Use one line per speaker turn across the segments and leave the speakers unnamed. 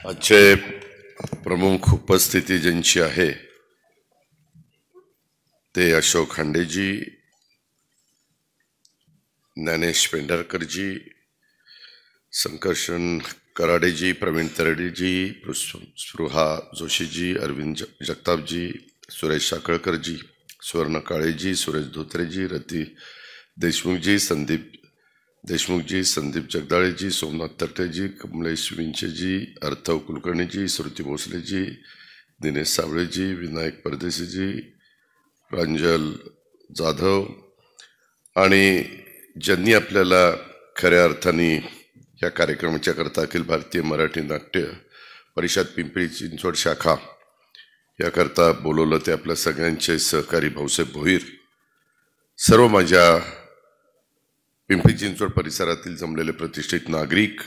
आजचे प्रमुख उपस्थिती ज्यांची आहे ते अशोक खांडेजी, ज्ञानेश पेंढारकरजी, संकर्षण कराडेजी, प्रवीण तरडेजी, स्पृहा जोशीजी, अरविंद जगतापजी, सुरेश साखळकरजी, सुवर्ण काळेजी, सुरेश धोत्रेजी, रती देशमुखजी, संदीप देशमुखजी, संदीप जगदाळेजी, सोमनाथ तरटेजी, कमलेश विंचेजी, अर्थव कुलकर्णीजी, श्रुती भोसलेजी, दिनेश साबळेजी, विनायक परदेशीजी, प्रांजल जाधव आणि ज्यांनी आपल्याला खऱ्या अर्थाने या कार्यक्रमाच्या करता अखिल भारतीय मराठी नाट्य परिषद पिंपरी चिंचवड शाखा याकरता बोलवलं ते आपल्या सगळ्यांचे सहकारी भाऊसाहेब भोईर, सर्व माझ्या पिंपरी चिंचवड परिसरातील जमलेले प्रतिष्ठित नागरिक,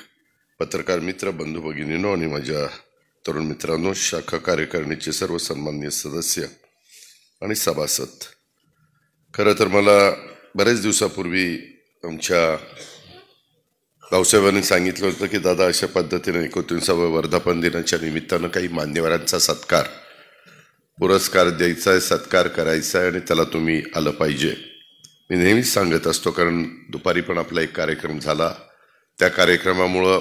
पत्रकार मित्र, बंधू भगिनींनो आणि माझ्या तरुण मित्रांनो, शाखा कार्यकारिणीचे सर्व सन्माननीय सदस्य आणि सभासद. खरं तर मला बरेच दिवसापूर्वी आमच्या भाऊसाहेबांनी सांगितलं होतं की दादा अशा पद्धतीने 29व्या वर्धापन दिनाच्या निमित्तानं काही मान्यवरांचा सत्कार पुरस्कार द्यायचा आहे, सत्कार करायचा आहे आणि त्याला तुम्ही आलं पाहिजे. मी नेहमीच सांगत असतो, कारण दुपारी पण आपला एक कार्यक्रम झाला, त्या कार्यक्रमामुळं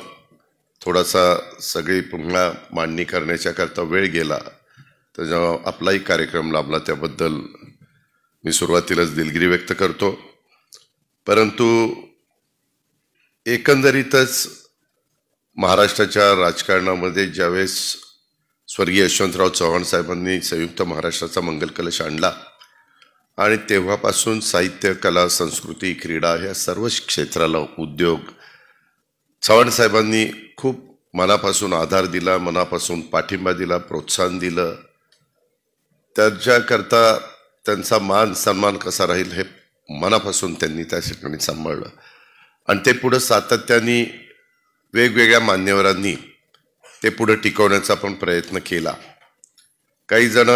थोडासा सगळी पुन्हा मांडणी करण्याच्या करता वेळ गेला, तर जेव्हा आपलाही कार्यक्रम लाभला त्याबद्दल मी सुरुवातीलाच दिलगिरी व्यक्त करतो. परंतु एकंदरीतच महाराष्ट्राच्या राजकारणामध्ये ज्यावेळेस स्वर्गीय यशवंतराव चव्हाण साहेबांनी संयुक्त महाराष्ट्राचा मंगल कलश आणला आणि तेव्हापासून साहित्य, कला, संस्कृती, क्रीडा ह्या सर्वच क्षेत्राला, उद्योग, चव्हाण साहेबांनी खूप मनापासून आधार दिला, मनापासून पाठिंबा दिला, प्रोत्साहन दिलं. त्याच्याकरता त्यांचा मान सन्मान कसा राहील हे मनापासून त्यांनी त्या ठिकाणी सांभाळलं आणि ते पुढं सातत्याने वेगवेगळ्या मान्यवरांनी ते पुढं टिकवण्याचा पण प्रयत्न केला. काही जण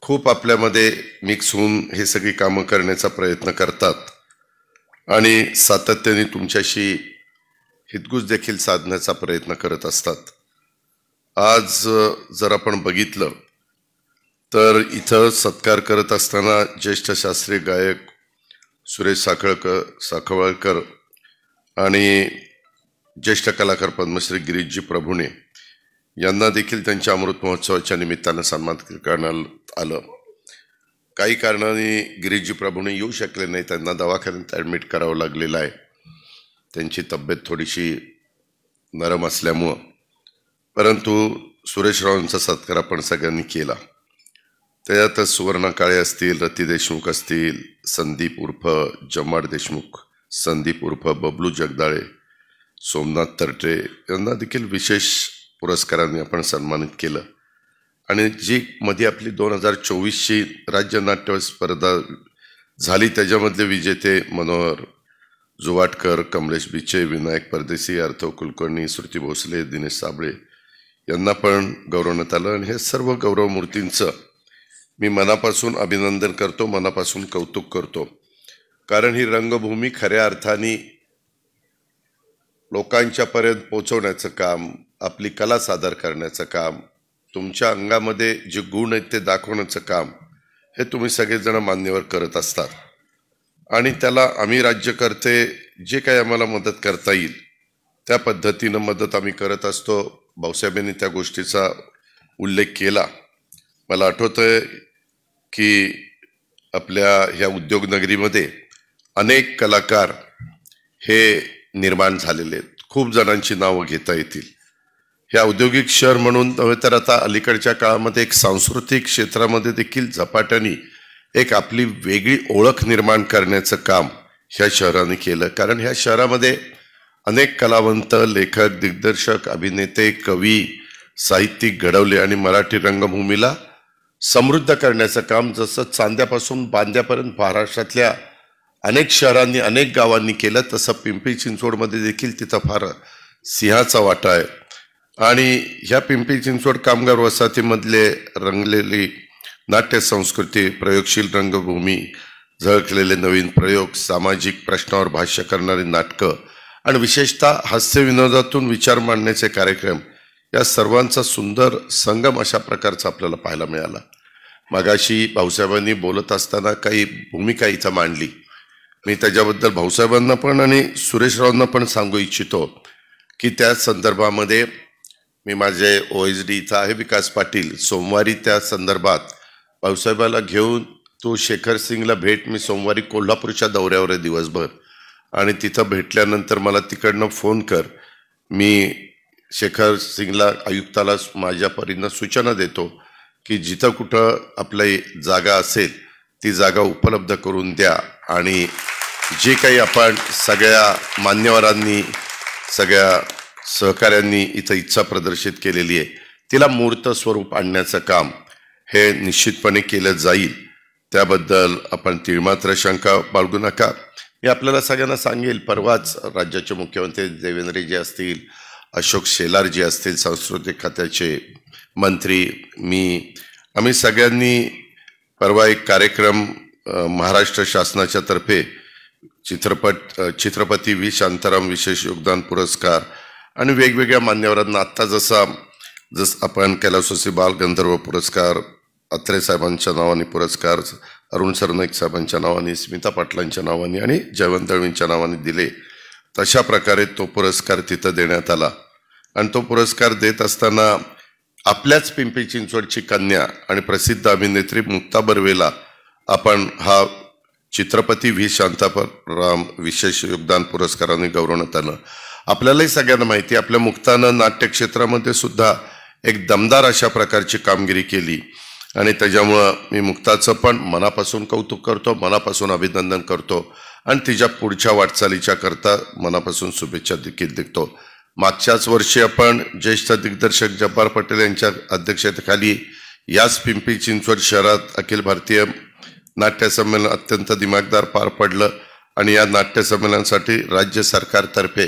खूप आपल्यामध्ये मिक्स होऊन हे सगळी कामं करण्याचा प्रयत्न करतात आणि सातत्याने तुमच्याशी हितगुज देखील साधण्याचा प्रयत्न करत असतात. आज जर आपण बघितलं तर इथं सत्कार करत असताना ज्येष्ठ शास्त्रीय गायक सुरेश साखळकर आणि ज्येष्ठ कलाकार पद्मश्री गिरीशजी प्रभुणे यांना देखील त्यांच्या अमृत महोत्सवाच्या निमित्तानं सन्मानित करण्यात आलं. काही कारणाने गिरीशजी प्रभुणे येऊ शकले नाही, त्यांना दवाखान्यात ॲडमिट करावं लागलेलं आहे, त्यांची तब्येत थोडीशी नरम असल्यामुळं. परंतु सुरेशरावांचा सत्कार आपण सगळ्यांनी केला. त्यातच सुवर्ण काळे असतील, रती देशमुख असतील, संदीप उर्फ जमाड देशमुख, संदीप उर्फ बबलू जगदाळे, सोमनाथ तरटे यांना देखील विशेष पुरस्कारांनी आपण सन्मानित केलं. आणि जी मध्ये आपली 2024ची राज्य नाट्य स्पर्धा झाली त्याच्यामधले विजेते मनोहर जुवाटकर, कमलेश बिचे, विनायक परदेशी, अर्थव कुलकर्णी, श्रुती भोसले, दिनेश साबळे यांना पण गौरवण्यात आलं. आणि हे सर्व गौरवमूर्तींचं मी मनापासून अभिनंदन करतो, मनापासून कौतुक करतो. कारण ही रंगभूमी खऱ्या अर्थाने लोकांच्या पर्यंत पोहोचवण्याचं काम, आपली कला सादर करण्याचं काम, तुमच्या अंगामध्ये जे गुण आहेत ते दाखवण्याचं काम हे तुम्ही सगळेजण मान्यवर करत असतात. आणि त्याला आम्ही राज्यकर्ते जे काही आम्हाला मदत करता येईल त्या पद्धतीनं मदत आम्ही करत असतो. भाऊसाहेबांनी त्या गोष्टीचा उल्लेख केला. मला आठवतंय की आपल्या ह्या उद्योगनगरीमध्ये अनेक कलाकार हे निर्माण झालेले आहेत. खूप जणांची नावं घेता येतील. हे औद्योगिक शहर म्हणून नव्हे तर आता अलीकडच्या काळामध्ये एक सांस्कृतिक क्षेत्रामध्ये देखील झपाट्याने एक आपली वेगळी ओळख निर्माण करण्याचं काम ह्या शहराने केलं. कारण ह्या शहरामध्ये अनेक कलावंत, लेखक, दिग्दर्शक, अभिनेते, कवी, साहित्यिक घडवले आणि मराठी रंगभूमीला समृद्ध करण्याचं काम जसं चांद्यापासून बांद्यापर्यंत महाराष्ट्रातल्या अनेक शहरांनी, अनेक गावांनी केलं, तसं पिंपरी चिंचवडमध्ये देखील तिथं फार सिंहाचा वाटा आहे. आणि ह्या पिंपरी चिंचवड कामगार वसाहतीमधले रंगलेली नाट्य संस्कृती, प्रयोगशील रंगभूमी, झळकलेले नवीन प्रयोग, सामाजिक प्रश्नावर भाष्य करणारी नाटकं आणि विशेषतः हास्य विनोदातून विचार मांडण्याचे कार्यक्रम या सर्वांचा सुंदर संगम अशा प्रकारचा आपल्याला पाहायला मिळाला. मगाशी भाऊसाहेबांनी बोलत असताना काही भूमिका इथं मांडली. मी त्याच्याबद्दल भाऊसाहेबांना पण आणि सुरेशरावांना पण सांगू इच्छितो की त्या संदर्भामध्ये मी माझे OSD इथं आहे विकास पाटील, सोमवारी त्या संदर्भात भाऊसाहेबाला घेऊन तो शेखर सिंगला भेट. मी सोमवारी कोल्हापूरच्या दौऱ्यावर आहे दिवसभर आणि तिथं भेटल्यानंतर मला तिकडनं फोन कर, मी शेखर सिंगला आयुक्ताला माझ्या परीनं सूचना देतो की जिथं कुठं आपली जागा असेल ती जागा उपलब्ध करून द्या आणि जे काही आपण सगळ्या मान्यवरांनी सगळ्या सहकाऱ्यांनी इथं इच्छा प्रदर्शित केलेली आहे तिला मूर्त स्वरूप आणण्याचं काम हे निश्चितपणे केलं जाईल. त्याबद्दल आपण तिळमात्र शंका बाळगू नका. मी आपल्याला सगळ्यांना सांगेल, परवाच राज्याचे मुख्यमंत्री देवेंद्रजी असतील, अशोक शेलारजी असतील, सांस्कृतिक खात्याचे मंत्री, आम्ही सगळ्यांनी परवा एक कार्यक्रम महाराष्ट्र शासनाच्या तर्फे छत्रपती V. शांताराम विशेष योगदान पुरस्कार आणि वेगवेगळ्या मान्यवरांना आत्ता जसं आपण कैलासवासी बाल गंधर्व पुरस्कार, अत्रे साहेबांच्या नावाने पुरस्कार, अरुण सरनाईक साहेबांच्या नावाने, स्मिता पाटलांच्या नावाने आणि जयवंत दळवींच्या नावाने दिले, तशा प्रकारे तो पुरस्कार तिथं देण्यात आला. आणि तो पुरस्कार देत असताना आपल्याच पिंपरी चिंचवडची कन्या आणि प्रसिद्ध अभिनेत्री मुक्ता बर्वेला आपण हा छत्रपती V. शांताराम विशेष योगदान पुरस्काराने गौरवण्यात आलं. आपल्यालाही सगळ्यांना माहिती, आपल्या मुक्तानं नाट्य क्षेत्रामध्ये सुद्धा एक दमदार अशा प्रकारची कामगिरी केली आणि त्याच्यामुळं मी मुक्ताचं पण मनापासून कौतुक करतो, मनापासून अभिनंदन करतो आणि तिच्या पुढच्या वाटचालीच्या करता मनापासून शुभेच्छा देखील देतो. मागच्याच वर्षी आपण ज्येष्ठ दिग्दर्शक जब्बार पटेल यांच्या अध्यक्षतेखाली याच पिंपरी चिंचवड शहरात अखिल भारतीय नाट्य संमेलन अत्यंत दिमागदार पार पडलं आणि या नाट्य संमेलनासाठी राज्य सरकारतर्फे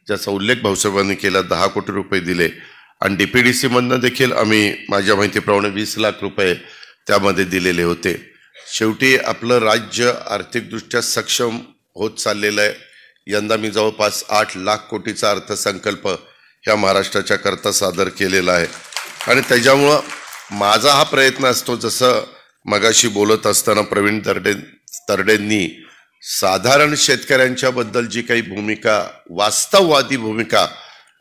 ज्याचा उल्लेख भाऊसाहेबांनी केला 10 कोटी रुपये दिले आणि DPDC मधनं देखील आम्ही माझ्या माहितीप्रमाणे 20 लाख रुपये त्यामध्ये दिलेले होते. शेवटी आपलं राज्य आर्थिकदृष्ट्या सक्षम होत चाललेलं आहे. यंदा मी जवळपास 8 लाख कोटीचा अर्थसंकल्प ह्या महाराष्ट्राच्या करता सादर केलेला आहे आणि त्याच्यामुळं माझा हा प्रयत्न असतो, जसं मगाशी बोलत असताना प्रवीण तरडेंनी साधारण शेतकऱ्यांच्या बद्दल जी काही भूमिका, वास्तववादी भूमिका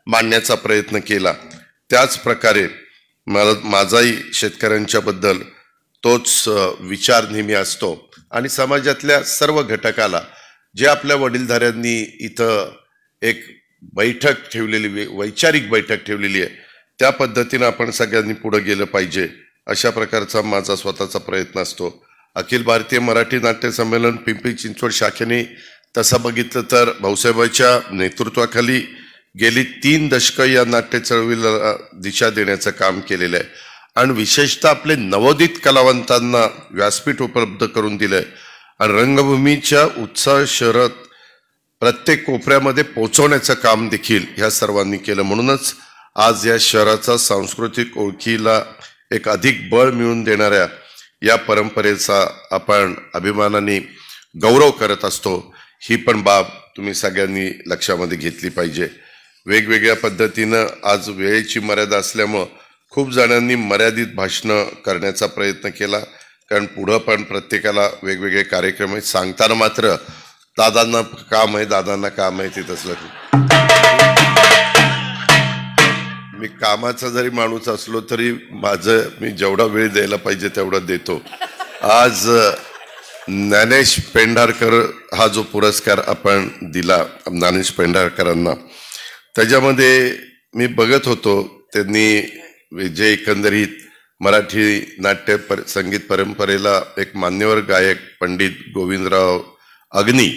मांडण्याचा प्रयत्न केला, त्याच प्रकारे माझाही शेतकऱ्यांच्या बद्दल तोच विचार नेहमी असतो आणि समाजातल्या सर्व घटकाला जे आपल्या वडीलधाऱ्यांनी इथं एक बैठक ठेवलेली, वैचारिक बैठक ठेवलेली आहे, त्या पद्धतीनं आपण सगळ्यांनी पुढे गेलं पाहिजे अशा प्रकारचा माझा स्वतःचा प्रयत्न असतो. अखिल भारतीय मराठी नाट्य संमेलन पिंपरी चिंचवड शाखेने तसं बघितलं तर भाऊसाहेबांच्या नेतृत्वाखाली गेली 3 दशकं या नाट्य चळवळीला दिशा देण्याचं काम केलेलं आहे आणि विशेषतः आपले नवोदित कलावंतांना व्यासपीठ उपलब्ध करून दिलंय आणि रंगभूमीच्या उत्साह शहरात प्रत्येक कोपऱ्यामध्ये पोहोचवण्याचं काम देखील ह्या सर्वांनी केलं. म्हणूनच आज या शहराचा सांस्कृतिक ओळखीला एक अधिक बळ मिळवून देणाऱ्या या परंपरेचा आपण अभिमानाने गौरव करत असतो. ही पण बाब तुम्ही सगळ्यांनी लक्षामध्ये घेतली पाहिजे. वेगवेगळ्या पद्धतीनं आज वेळेची मर्यादा असल्यामुळं खूप जणांनी मर्यादित भाषणं करण्याचा प्रयत्न केला, कारण पुढं पण प्रत्येकाला वेगवेगळे कार्यक्रम आहेत. सांगताना मात्र दादांना काम आहे, दादांना काम आहे, ते तसलं मी कामाचा जरी माणूस असलो तरी मी जेवढा वेळ द्यायला पाहिजे तेवढा देतो. आज ज्ञानेश पेंढारकर हा जो पुरस्कार आपण दिला ज्ञानेश पेंढारकरांना, त्याच्यामध्ये मी बघत होतो त्यांनी जे एकंदरीत मराठी नाट्य संगीत परंपरेला एक मान्यवर गायक पंडित गोविंदराव अग्नी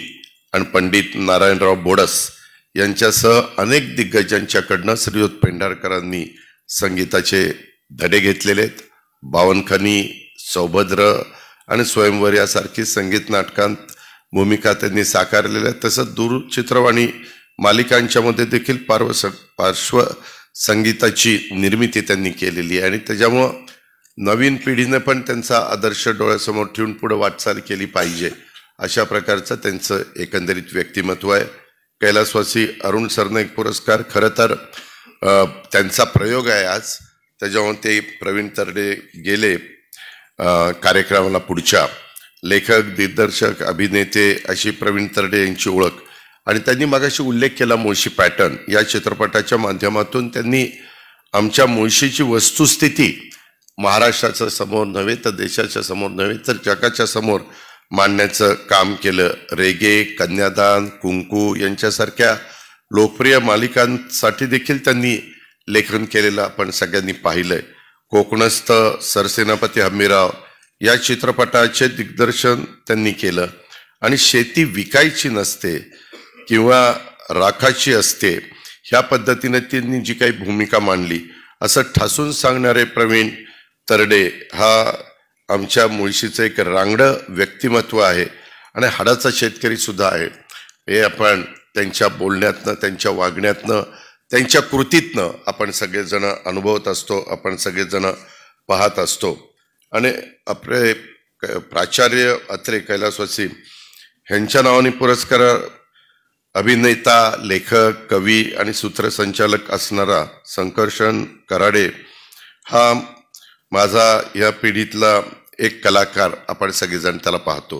आणि पंडित नारायणराव बोडस यांच्यासह अनेक दिग्गजांच्याकडनं श्रीयुत पेंढारकरांनी संगीताचे धडे घेतलेले आहेत. बावनखनी, सौभद्र आणि स्वयंवर यासारखी संगीत नाटकांत भूमिका त्यांनी साकारलेल्या आहेत. तसंच दूरचित्रवाणी मालिकांच्या मध्ये देखील पार्श्व संगीताची निर्मिती त्यांनी केलेली आहे आणि त्याच्यामुळं नवीन पिढीने पण त्यांचा आदर्श डोळ्यासमोर ठेवून पुढे वाटचाल केली पाहिजे अशा प्रकारचं त्यांचं एकंदरीत व्यक्तिमत्व आहे. कैलासवासी अरुण सरनाईक पुरस्कार खरं तर त्यांचा प्रयोग आहे आज. त्याच्यामुळे ते प्रवीण तरडे गेले कार्यक्रमाला. पुढच्या लेखक, दिग्दर्शक, अभिनेते अशी प्रवीण तरडे यांची ओळख. आणि त्यांनी मगाशी उल्लेख केला मुळशी पॅटर्न या चित्रपटाच्या माध्यमातून त्यांनी आमच्या मुळशीची वस्तुस्थिती महाराष्ट्राच्या समोर नव्हे तर देशाच्या समोर नव्हे तर जगाच्या समोर मांडण्याचं काम केलं. रेगे, कन्यादान, कुंकू यांच्यासारख्या लोकप्रिय मालिकांसाठी देखील त्यांनी लेखन केलेलं आपण सगळ्यांनी पाहिलंय. कोकणस्थ, सरसेनापती हंबीरराव या चित्रपटाचे दिग्दर्शन त्यांनी केलं. आणि शेती विकायची नसते किंवा राखाची असते ह्या पद्धतीने त्यांनी जी काही भूमिका मांडली असं ठासून सांगणारे प्रवीण तरडे हा आमच्या मुळशीचं एक रांगडं व्यक्तिमत्व आहे आणि हाडाचा शेतकरी सुद्धा आहे. हे आपण त्यांच्या बोलण्यातनं, त्यांच्या वागण्यातनं, त्यांच्या कृतीतनं आपण सगळेजण अनुभवत असतो, आपण सगळेजण पाहत असतो. आणि आपले प्राचार्य अत्रे कैलासवासी ह्यांच्या नावाने पुरस्कार अभिनेता, लेखक, कवी आणि सूत्रसंचालक असणारा संकर्षण कराडे हा माझा या पिढीतला एक कलाकार आपण सगळेजण त्याला पाहतो.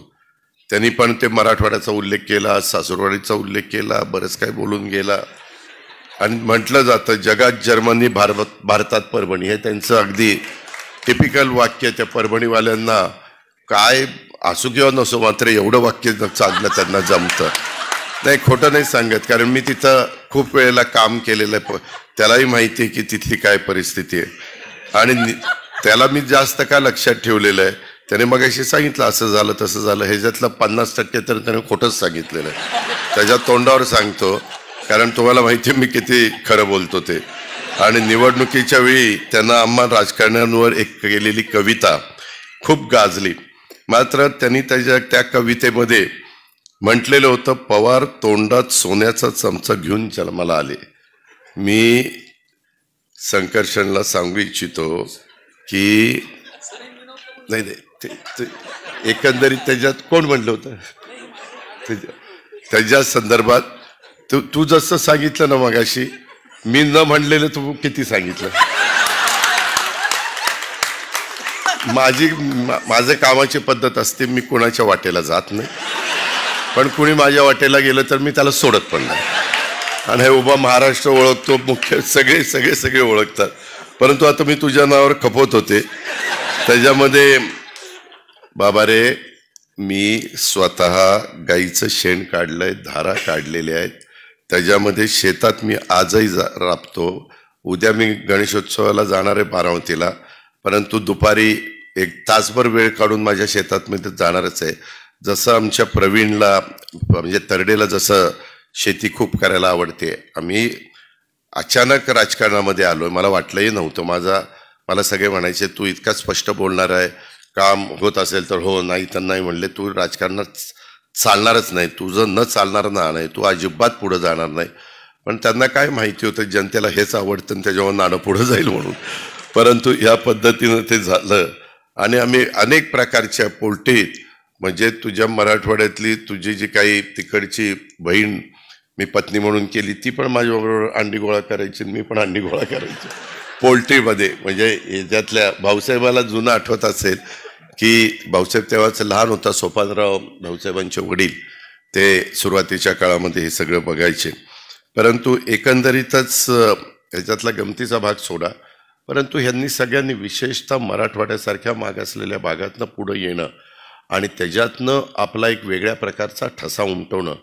त्यांनी पण ते मराठवाड्याचा उल्लेख केला, सासूरवाडीचा उल्लेख केला, बरंच काही बोलून गेला. आणि म्हटलं जातं जगात जर्मनी, भारतात परभणी, हे त्यांचं अगदी टिपिकल वाक्य. त्या परभणीवाल्यांना काय असो किंवा नसो मात्र एवढं वाक्य चालणं त्यांना जमतं. नाही, खोटं नाही सांगत, कारण मी तिथं खूप वेळेला काम केलेलं आहे. त्यालाही माहिती आहे की तिथली काय परिस्थिती आहे आणि त्याला मी जास्त का लक्षात ठेवलेलं आहे. त्याने मग अशी सांगितलं असं झालं तसं झालं, ह्याच्यातलं 50% तर त्याने खोटंच सांगितलेलं आहे. त्याच्या तोंडावर सांगतो, कारण तुम्हाला माहिती आहे मी किती खरं बोलतो ते. आणि निवडणुकीच्या वेळी त्यांना आम्हा राजकारण्यांवर एक केलेली कविता खूप गाजली. मात्र त्यांनी त्या कवितेमध्ये म्हटलेलं होतं, पवार तोंडात सोन्याचा चमचा घेऊन जन्माला आले. मी संकर्षणला सांगू इच्छितो की नाही, एकंदरीत त्याच्यात कोण म्हणलं होतं त्याच्या संदर्भात तू जसं सांगितलं ना मगाशी, मी न म्हणलेलं तू किती सांगितलं. माझं कामाची पद्धत असते, मी कोणाच्या वाटेला जात नाही, पण कुणी माझ्या वाटेला गेलं तर मी त्याला सोडत पण नाही. आणि हे उभा महाराष्ट्र ओळखतो, मुख्य सगळे सगळे सगळे ओळखतात. परंतु आता मी तुझ्या नावावर खपवत होते, त्याच्यामध्ये बाबा रे, मी स्वतः गाईचं शेण काढलंय, धारा काढलेल्या आहेत, त्याच्यामध्ये शेतात मी आजही राबतो. उद्या मी गणेशोत्सवाला जाणार आहे बारामतीला, परंतु दुपारी 1 तासभर वेळ काढून माझ्या शेतात मी जाणारच आहे. जसं आमच्या प्रवीणला म्हणजे तरडेला जसं शेती खूप करायला आवडते, आम्ही अचानक राजकारणामध्ये आलोय, मला वाटलंही नव्हतं. मला सगळे म्हणायचे तू इतका स्पष्ट बोलणार आहे, काम होत असेल तर हो, नाही तर नाही. म्हणले तू राजकारणात चालणारच नाही, तुझं न चालणार ना नाही, तू अजिबात पुढं जाणार नाही. पण त्यांना काय माहिती होतं जनतेला हेच आवडतं आणि त्याच्यावर नाणं पुढं जाईल म्हणून. परंतु या पद्धतीनं ते झालं. आणि आम्ही अनेक प्रकारच्या पोल्ट्रीत, म्हणजे तुझ्या मराठवाड्यातली तुझी जी काही तिकडची बहीण मी पत्नी म्हणून केली, ती पण माझ्याबरोबर अंडी गोळा करायची, मी पण अंडी गोळा करायची पोल्ट्रीमध्ये. म्हणजे याच्यातल्या भाऊसाहेबाला जुनं आठवत असेल की भाऊसाहेब तेव्हाच लहान होता, सोपानराव भाऊसाहेबांचे वडील, ते सुरुवातीच्या काळामध्ये हे सगळं बघायचे. परंतु एकंदरीतच याच्यातला गमतीचा भाग सोडा, परंतु ह्यांनी सगळ्यांनी विशेषतः मराठवाड्यासारख्या मागासलेल्या भागातनं पुढं येणं आणि त्याच्यातनं आपला एक वेगळ्या प्रकारचा ठसा उमटवणं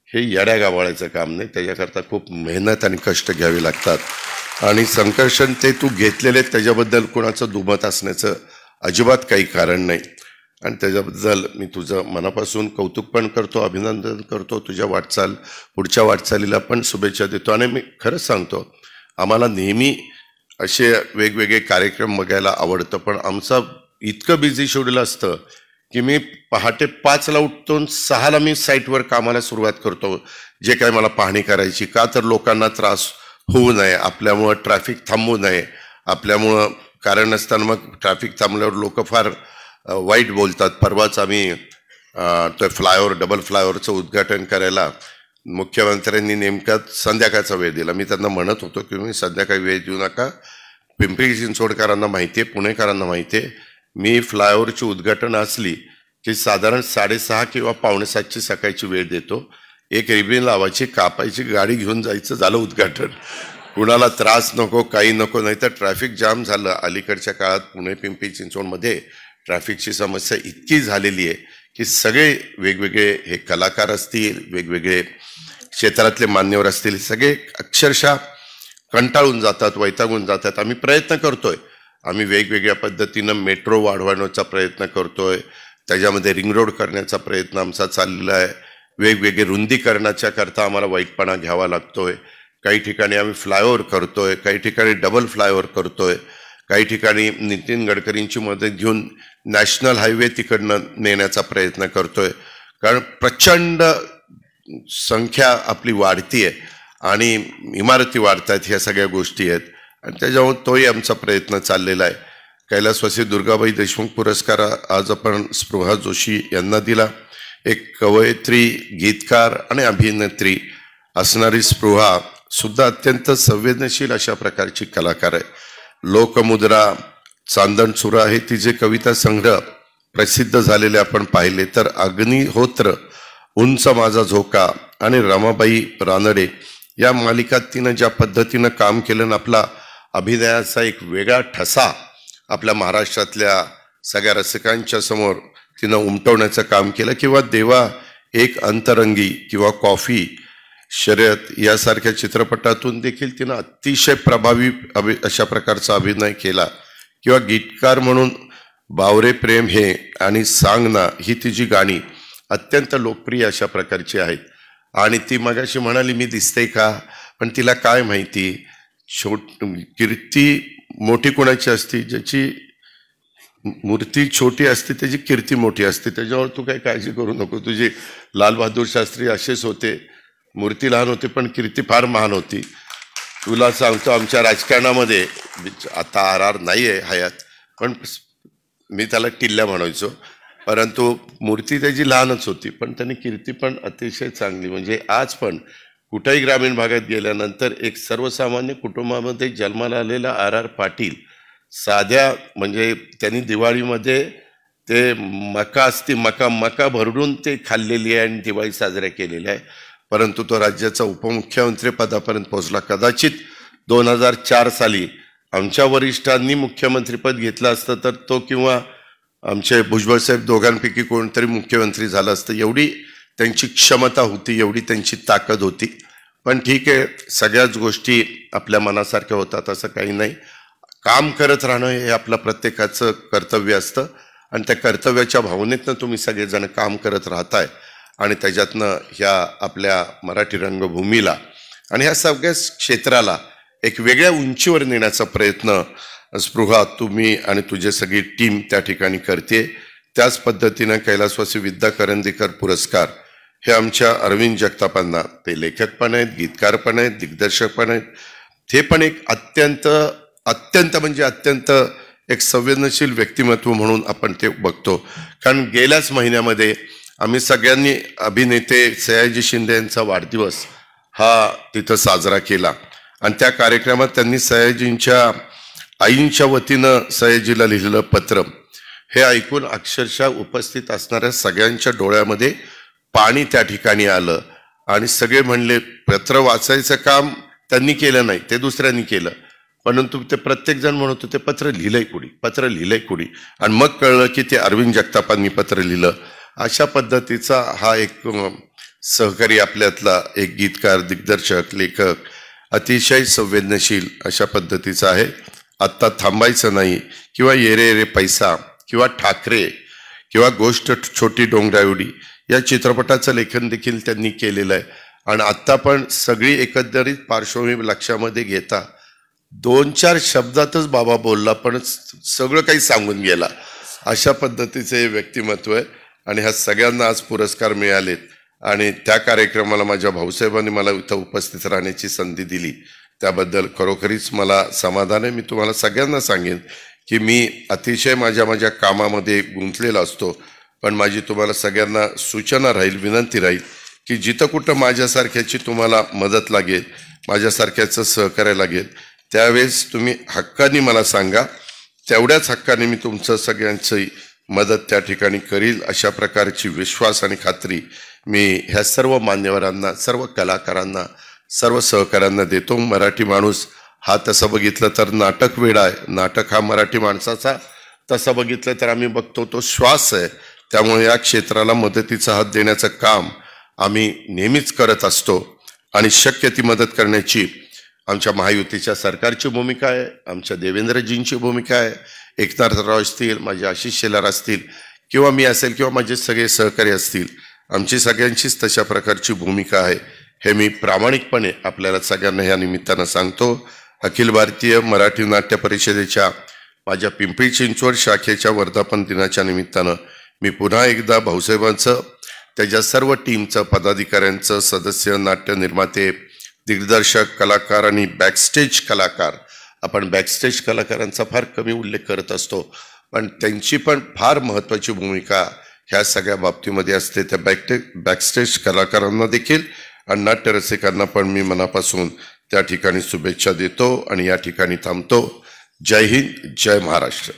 हे येड्या गावाळायचं काम नाही. त्याच्याकरता खूप मेहनत आणि कष्ट घ्यावे लागतात. आणि संकर्षण ते तू घेतलेले, त्याच्याबद्दल कोणाचं दुमत असण्याचं अजिबात काही कारण नाही. आणि त्याच्याबद्दल मी तुझं मनापासून कौतुक पण करतो, अभिनंदन करतो. तुझ्या पुढच्या वाटचालीला पण शुभेच्छा देतो. आणि मी खरंच सांगतो, आम्हाला नेहमी असे वेगवेगळे कार्यक्रम बघायला आवडतं, पण आमचं इतकं बिझी शेड्यूल असतं की मी पहाटे 5ला उठतो, 6ला मी साईटवर कामाला सुरुवात करतो, जे काय मला पाहणी करायची. का तर लोकांना त्रास होऊ नये, आपल्यामुळं ट्रॅफिक थांबवू नये. आपल्यामुळं कारण नसताना मग ट्रॅफिक थांबल्यावर लोक फार वाईट बोलतात. परवाच आम्ही तो डबल फ्लायओव्हरचं उद्घाटन करायला मुख्यमंत्र्यांनी नेमका संध्याकाळचा वेळ दिला. मी त्यांना म्हणत होतो की मी संध्याकाळी वेळ देऊ नका, पिंपरी चिंचवडकरांना माहिती आहे, पुणेकरांना माहिती आहे, मी फ्लायओव्हरची उद्घाटन असली की साधारण 6:30 किंवा 6:45ची सकाळची वेळ देतो. एक रिबीन लावायची, कापायची, गाडी घेऊन जायचं, झालं उद्घाटन. कुणाला त्रास नको, काही नको, नाही तर ट्रॅफिक जाम झालं. अलीकडच्या काळात पुणे पिंपरी चिंचवडमध्ये ट्रॅफिकची समस्या इतकी झालेली आहे की सगळे वेगवेगळे हे कलाकार असतील, वेगवेगळे क्षेत्रातले मान्यवर असतील, सगळे अक्षरशः कंटाळून जातात, वैतागून जातात. आम्ही प्रयत्न करतोय, आम्ही वेगवेगळ्या पद्धतीनं मेट्रो वाढवण्याचा प्रयत्न करतोय, त्याच्यामध्ये रिंग रोड करण्याचा प्रयत्न आमचा चाललेला आहे. वेगवेगळे रुंदीकरणाच्या करता आम्हाला वाईटपणा घ्यावा लागतोय. काही ठिकाणी आम्ही फ्लायओव्हर करतोय, काही ठिकाणी डबल फ्लायओव्हर करतोय, काही ठिकाणी नितीन गडकरींची मदत घेऊन नॅशनल हायवे तिकडनं नेण्याचा प्रयत्न करतोय. कारण प्रचंड संख्या आपली वाढतीये आणि इमारती वाढत आहेत, ह्या सगळ्या गोष्टी आहेत आणि त्याच्यामुळे तोही आमचा प्रयत्न चाललेला आहे. कैलासवासी दुर्गाबाई देशमुख पुरस्कार आज आपण स्पृहा जोशी यांना दिला. एक कवयित्री, गीतकार आणि अभिनेत्री असणारी स्पृहा सुद्धा अत्यंत संवेदनशील अशा प्रकारची कलाकार आहे. लोकमुद्रा, चांदणचुरा हे तिचे कविता संग्रह प्रसिद्ध झालेले आपण पाहिले तर अग्निहोत्र, उंच माझा झोका आणि रमाबाई रानडे या मालिकात तिनं ज्या पद्धतीनं काम केलं, आपला अभिनयाचा एक वेगळा ठसा आपल्या महाराष्ट्रातल्या सगळ्या रसिकांच्या समोर तिनं उमटवण्याचं काम केलं. किंवा देवा एक अंतरंगी किंवा कॉफी शर्यत यासारख्या चित्रपटातून देखील तिनं अतिशय प्रभावी अशा प्रकारचा अभिनय केला. किंवा गीतकार म्हणून बावरे प्रेम हे आणि सांग ना ही तिची गाणी अत्यंत लोकप्रिय अशा प्रकारची आहेत. आणि ती मगाशी म्हणाली मी दिसते का, पण तिला काय माहिती कीर्ती मोठी कोणाची असती, ज्याची मूर्ती छोटी असते त्याची कीर्ती मोठी असते. त्याच्यावर तू काही काळजी करू नको. तुझे लाल बहादूर शास्त्री असेच होते, मूर्ती लहान होती पण कीर्ती फार महान होती. तुला सांगतो आमच्या राजकारणामध्ये आता RR नाही आहे हयात, पण मी त्याला टिल्ल्या म्हणायचो, परंतु मूर्ती त्याची लहानच होती पण त्याने कीर्ती पण अतिशय चांगली. म्हणजे आज पण कुठेही ग्रामीण भागात गेल्यानंतर एक सर्वसामान्य कुटुंबामध्ये जन्माला आलेला RR पाटील साध्या म्हणजे त्यांनी दिवाळीमध्ये ते मका असते, मका भरडून ते खाल्लेली आहे आणि दिवाळी साजऱ्या केलेल्या आहे. परंतु तो राज्याचा उपमुख्यमंत्री पदापर्यंत पोहोचला. कदाचित 2004 साली आमच्या वरिष्ठांनी मुख्यमंत्रीपद घेतलं असतं तर तो किंवा आमचे भुजबळ साहेब दोघांपैकी कोणतरी मुख्यमंत्री झालं असतं. एवढी त्यांची क्षमता होती, एवढी त्यांची ताकद होती. पण ठीक आहे, सगळ्याच गोष्टी आपल्या मनासारख्या होतात असं काही नाही. काम करत राहणं हे आपलं प्रत्येकाचं कर्तव्य असतं आणि त्या कर्तव्याच्या भावनेतनं तुम्ही सगळेजण काम करत राहताय आणि त्याच्यातनं ह्या आपल्या मराठी रंगभूमीला आणि ह्या सगळ्या क्षेत्राला एक वेगळ्या उंचीवर नेण्याचा प्रयत्न स्पृहा तुम्ही आणि तुझी सगळी टीम त्या ठिकाणी करते. त्याच पद्धतीनं कैलासवासी विद्या करंदीकर पुरस्कार हे आमच्या अरविंद जगतापांना, ते लेखक पण आहेत, गीतकार पण आहेत, दिग्दर्शक पण आहेत. ते पण एक अत्यंत म्हणजे अत्यंत एक संवेदनशील व्यक्तिमत्व म्हणून आपण ते बघतो. कारण गेल्याच महिन्यामध्ये आम्ही सगळ्यांनी अभिनेते सयाजी शिंदे यांचा वाढदिवस हा तिथं साजरा केला आणि त्या कार्यक्रमात त्यांनी सयाजींच्या आईंच्या वतीनं सयाजीला लिहिलेलं पत्र हे ऐकून अक्षरशः उपस्थित असणाऱ्या सगळ्यांच्या डोळ्यामध्ये पाणी त्या ठिकाणी आलं आणि सगळे म्हणले पत्र वाचायचं काम त्यांनी केलं नाही, ते दुसऱ्यांनी केलं. परंतु ते प्रत्येक जण म्हणत होते पत्र लिहिलंय कुणी आणि मग कळलं की ते अरविंद जगतापांनी पत्र लिहिलं. अशा पद्धतीचा हा एक सहकारी आपल्यातला एक गीतकार, दिग्दर्शक, लेखक अतिशय संवेदनशील अशा पद्धतीचा आहे. आत्ता थांबायचं नाही किंवा येरे रे पैसा किंवा ठाकरे किंवा गोष्ट छोटी डोंगरावडी या चित्रपटाचं लेखन देखील त्यांनी केलेलं आहे. आणि आत्ता पण सगळी एकंदरीत पार्श्वभूमी लक्षामध्ये घेता 2-4 शब्दातच बाबा बोलला पण सगळं काही सांगून गेला, अशा पद्धतीचे व्यक्तिमत्व आहे. आणि ह्या सगळ्यांना आज पुरस्कार मिळालेत आणि त्या कार्यक्रमाला माझ्या भाऊसाहेबांनी मला इथं उपस्थित राहण्याची संधी दिली, त्याबद्दल खरोखरीच मला समाधान आहे. मी तुम्हाला सगळ्यांना सांगेन की मी अतिशय माझ्या कामामध्ये गुंतलेला असतो, पण माझी तुम्हाला सगळ्यांना सूचना राहील, विनंती राहील की जिथं कुठं माझ्यासारख्याची तुम्हाला मदत लागेल, माझ्यासारख्याचं सहकार्य लागेल, त्यावेळेस तुम्ही हक्काने मला सांगा. तेवढ्याच हक्काने मी तुमचं सगळ्यांची मदत त्या ठिकाणी करील, अशा प्रकारची विश्वास आणि खात्री मी ह्या सर्व मान्यवरांना, सर्व कलाकारांना, सर्व सहकाऱ्यांना देतो. मराठी माणूस हा तसं बघितलं तर नाटक वेडा आहे. नाटक हा मराठी माणसाचा तसं बघितलं तर आम्ही बघतो तो श्वास आहे. त्यामुळे या क्षेत्राला मदतीचा हात देण्याचं काम आम्ही नेहमीच करत असतो आणि शक्य ती मदत करण्याची आमच्या महायुतीच्या सरकारची भूमिका आहे, आमच्या देवेंद्रजींची भूमिका आहे, एकनाथराव असतील, माझे आशिष शेलार असतील किंवा मी असेल किंवा माझे सगळे सहकारी असतील, आमची सगळ्यांचीच तशा प्रकारची भूमिका आहे. हे मी प्रामाणिकपणे आपल्याला सगळ्यांना ह्या निमित्तानं सांगतो. अखिल भारतीय मराठी नाट्य परिषदेच्या माझ्या पिंपरी चिंचवड शाखेच्या वर्धापन दिनाच्या निमित्तानं मी पुन्हा एकदा भाऊसाहेबांचं, त्याच्या सर्व टीमचं, पदाधिकाऱ्यांचं, सदस्य, नाट्य निर्माते, दिग्दर्शक, कलाकार आणि बॅकस्टेज कलाकार, आपण बॅकस्टेज कलाकारांचा फार कमी उल्लेख करत असतो, पण त्यांची पण फार महत्त्वाची भूमिका ह्या सगळ्या बाबतीमध्ये असते. त्या बॅकस्टेज कलाकारांना देखील आणि नाट्यरसिकांना पण मी मनापासून त्या ठिकाणी शुभेच्छा देतो आणि या ठिकाणी थांबतो. जय हिंद, जय महाराष्ट्र.